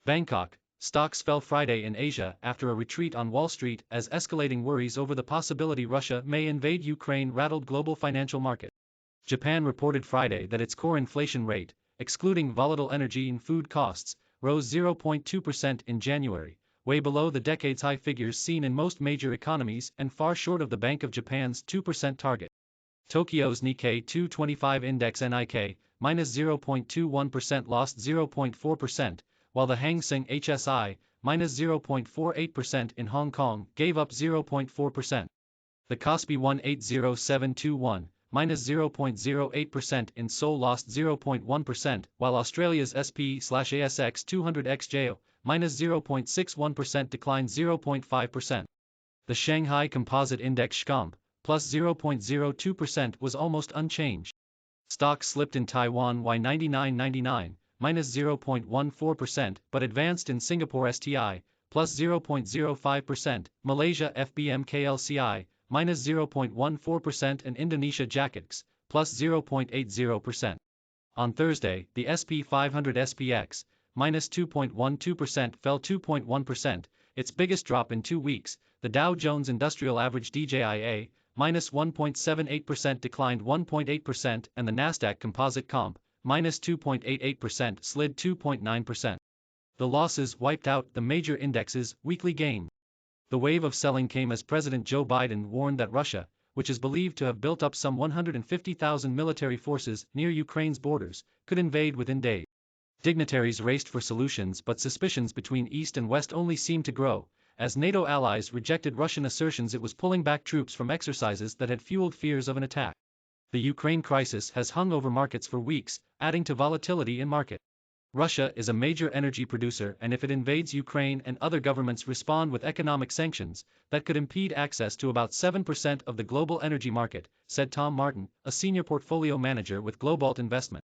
Bangkok, stocks fell Friday in Asia after a retreat on Wall Street as escalating worries over the possibility Russia may invade Ukraine rattled global financial market. Japan reported Friday that its core inflation rate, excluding volatile energy and food costs, rose 0.2% in January, way below the decade's high figures seen in most major economies and far short of the Bank of Japan's 2% target. Tokyo's Nikkei 225 index NIK, minus 0.21% lost 0.4%, while the Hang Seng HSI, minus 0.48% in Hong Kong, gave up 0.4%. The Kospi 180721, minus 0.08% in Seoul lost 0.1%, while Australia's SP/ASX 200 XJO, minus 0.61% declined 0.5%. The Shanghai Composite Index SHCOMP, plus 0.02% was almost unchanged. Stocks slipped in Taiwan Y9999, minus 0.14%, but advanced in Singapore STI, plus 0.05%, Malaysia FBM KLCI, minus 0.14% and Indonesia JAKIX, plus 0.80%. On Thursday, the SP 500 SPX, minus 2.12% fell 2.1%, its biggest drop in 2 weeks. The Dow Jones Industrial Average DJIA, minus 1.78% declined 1.8% and the Nasdaq Composite Comp, minus 2.88% slid 2.9%. The losses wiped out the major indexes' weekly gain. The wave of selling came as President Joe Biden warned that Russia, which is believed to have built up some 150,000 military forces near Ukraine's borders, could invade within days. Dignitaries raced for solutions, but suspicions between East and West only seemed to grow, as NATO allies rejected Russian assertions it was pulling back troops from exercises that had fueled fears of an attack. The Ukraine crisis has hung over markets for weeks, adding to volatility in market. Russia is a major energy producer, and if it invades Ukraine and other governments respond with economic sanctions, that could impede access to about 7% of the global energy market, said Tom Martin, a senior portfolio manager with Globalt Investment.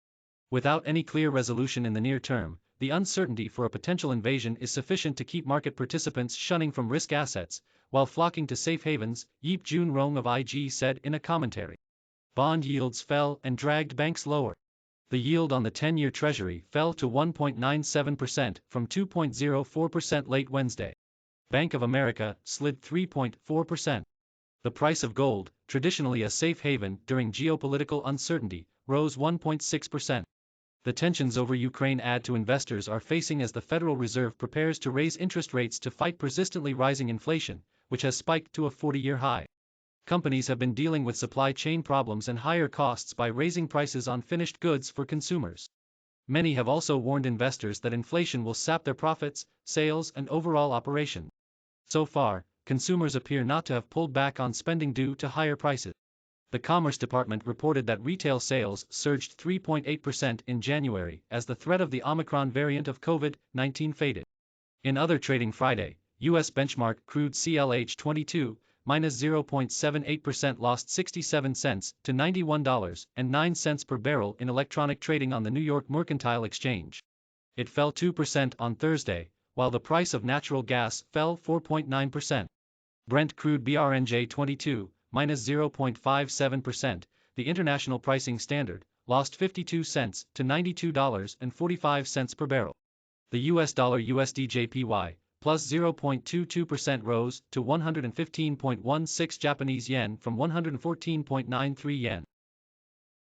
Without any clear resolution in the near term, the uncertainty for a potential invasion is sufficient to keep market participants shunning from risk assets, while flocking to safe havens, Yeap Jun Rong of IG said in a commentary. Bond yields fell and dragged banks lower. The yield on the 10-year Treasury fell to 1.97% from 2.04% late Wednesday. Bank of America slid 3.4%. The price of gold, traditionally a safe haven during geopolitical uncertainty, rose 1.6%. The tensions over Ukraine add to investors are facing as the Federal Reserve prepares to raise interest rates to fight persistently rising inflation, which has spiked to a 40-year high. Companies have been dealing with supply chain problems and higher costs by raising prices on finished goods for consumers. Many have also warned investors that inflation will sap their profits, sales, and overall operation. So far, consumers appear not to have pulled back on spending due to higher prices. The Commerce Department reported that retail sales surged 3.8% in January as the threat of the Omicron variant of COVID-19 faded. In other trading Friday, U.S. benchmark crude CLH22, minus 0.78% lost 67 cents to $91.09 per barrel in electronic trading on the New York Mercantile Exchange. It fell 2% on Thursday, while the price of natural gas fell 4.9%. Brent crude BRNJ22, minus 0.57%, the international pricing standard, lost 52 cents to $92.45 per barrel. The US dollar USDJPY, plus 0.22% rose to 115.16 Japanese yen from 114.93 yen.